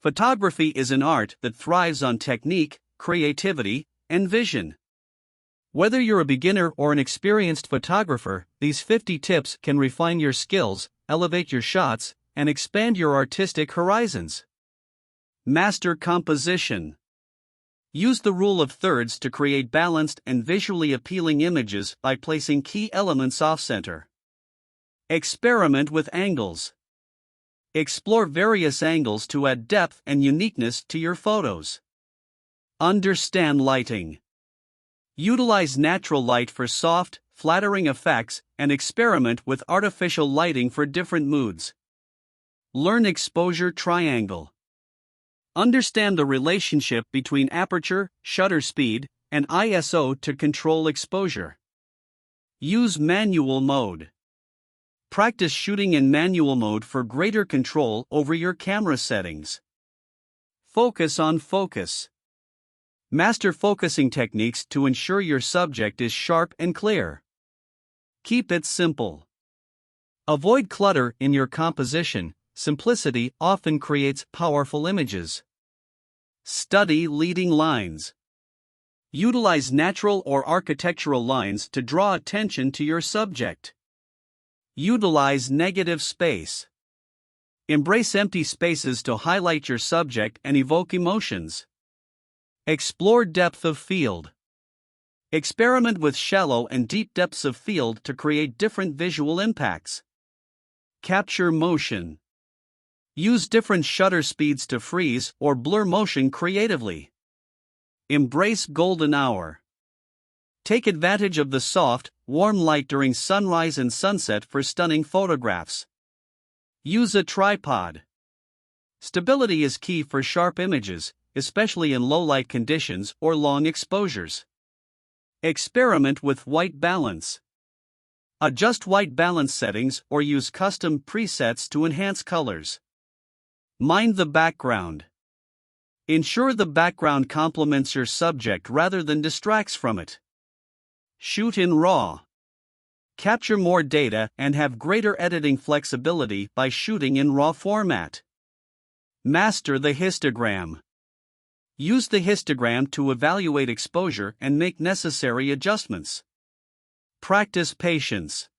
Photography is an art that thrives on technique, creativity, and vision. Whether you're a beginner or an experienced photographer, these 50 tips can refine your skills, elevate your shots, and expand your artistic horizons. Master composition. Use the rule of thirds to create balanced and visually appealing images by placing key elements off-center. Experiment with angles. Explore various angles to add depth and uniqueness to your photos. Understand lighting. Utilize natural light for soft, flattering effects and experiment with artificial lighting for different moods. Learn exposure triangle. Understand the relationship between aperture, shutter speed, and ISO to control exposure. Use manual mode. Practice shooting in manual mode for greater control over your camera settings. Focus on focus. Master focusing techniques to ensure your subject is sharp and clear. Keep it simple. Avoid clutter in your composition. Simplicity often creates powerful images. Study leading lines. Utilize natural or architectural lines to draw attention to your subject. Utilize negative space. Embrace empty spaces to highlight your subject and evoke emotions. Explore depth of field. Experiment with shallow and deep depths of field to create different visual impacts. Capture motion. Use different shutter speeds to freeze or blur motion creatively. Embrace golden hour. Take advantage of the soft, warm light during sunrise and sunset for stunning photographs. Use a tripod. Stability is key for sharp images, especially in low-light conditions or long exposures. Experiment with white balance. Adjust white balance settings or use custom presets to enhance colors. Mind the background. Ensure the background complements your subject rather than distracts from it. Shoot in RAW. Capture more data and have greater editing flexibility by shooting in RAW format. Master the histogram. Use the histogram to evaluate exposure and make necessary adjustments. Practice patience.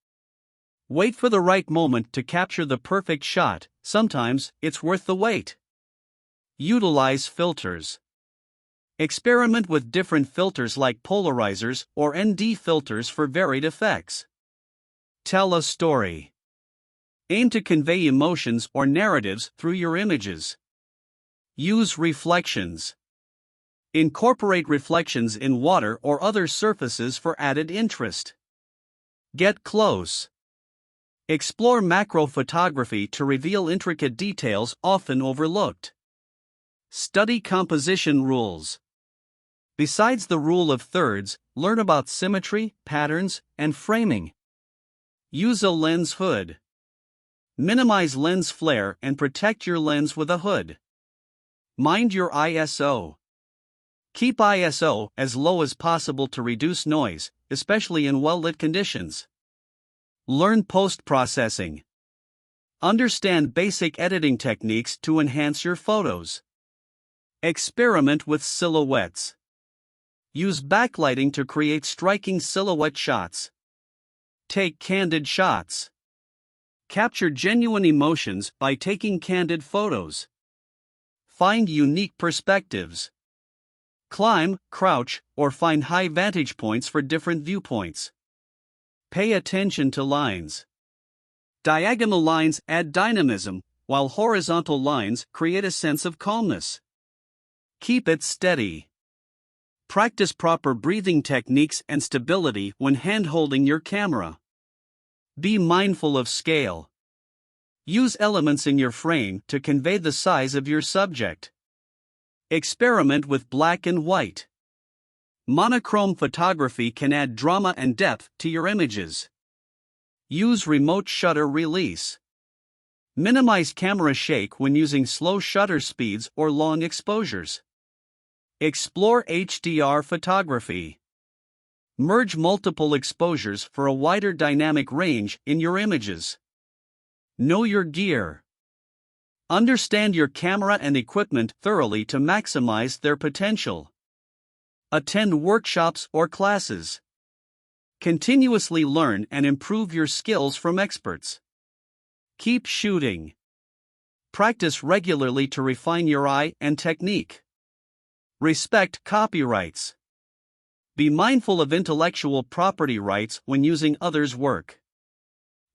Wait for the right moment to capture the perfect shot, sometimes it's worth the wait. Utilize filters. Experiment with different filters like polarizers or ND filters for varied effects. Tell a story. Aim to convey emotions or narratives through your images. Use reflections. Incorporate reflections in water or other surfaces for added interest. Get close. Explore macro photography to reveal intricate details often overlooked. Study composition rules. Besides the rule of thirds, learn about symmetry, patterns, and framing. Use a lens hood. Minimize lens flare and protect your lens with a hood. Mind your ISO. Keep ISO as low as possible to reduce noise, especially in well-lit conditions. Learn post-processing. Understand basic editing techniques to enhance your photos. Experiment with silhouettes. Use backlighting to create striking silhouette shots. Take candid shots. Capture genuine emotions by taking candid photos. Find unique perspectives. Climb, crouch, or find high vantage points for different viewpoints. Pay attention to lines. Diagonal lines add dynamism, while horizontal lines create a sense of calmness. Keep it steady. Practice proper breathing techniques and stability when hand-holding your camera. Be mindful of scale. Use elements in your frame to convey the size of your subject. Experiment with black and white. Monochrome photography can add drama and depth to your images. Use remote shutter release. Minimize camera shake when using slow shutter speeds or long exposures. Explore HDR photography. Merge multiple exposures for a wider dynamic range in your images. Know your gear. Understand your camera and equipment thoroughly to maximize their potential. Attend workshops or classes. Continuously learn and improve your skills from experts. Keep shooting. Practice regularly to refine your eye and technique. Respect copyrights. Be mindful of intellectual property rights when using others' work.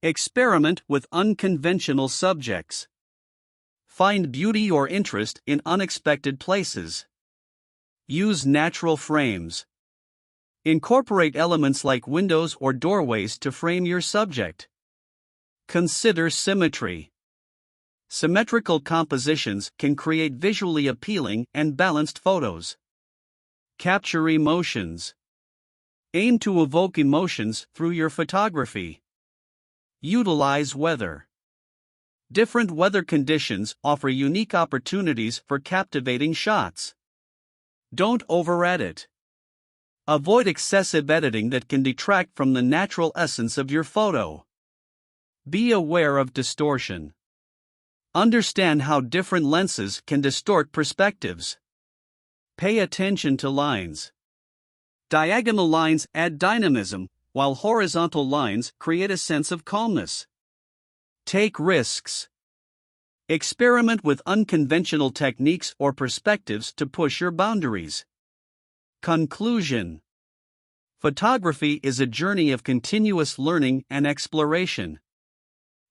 Experiment with unconventional subjects. Find beauty or interest in unexpected places. Use natural frames. Incorporate elements like windows or doorways to frame your subject. Consider symmetry. Symmetrical compositions can create visually appealing and balanced photos. Capture emotions. Aim to evoke emotions through your photography. Utilize weather. Different weather conditions offer unique opportunities for captivating shots. Don't over-edit. Avoid excessive editing that can detract from the natural essence of your photo. Be aware of distortion. Understand how different lenses can distort perspectives. Pay attention to lines. Diagonal lines add dynamism, while horizontal lines create a sense of calmness. Take risks. Experiment with unconventional techniques or perspectives to push your boundaries. Conclusion. Photography is a journey of continuous learning and exploration.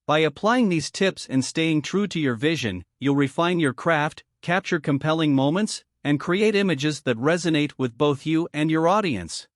By applying these tips and staying true to your vision, you'll refine your craft, capture compelling moments, and create images that resonate with both you and your audience.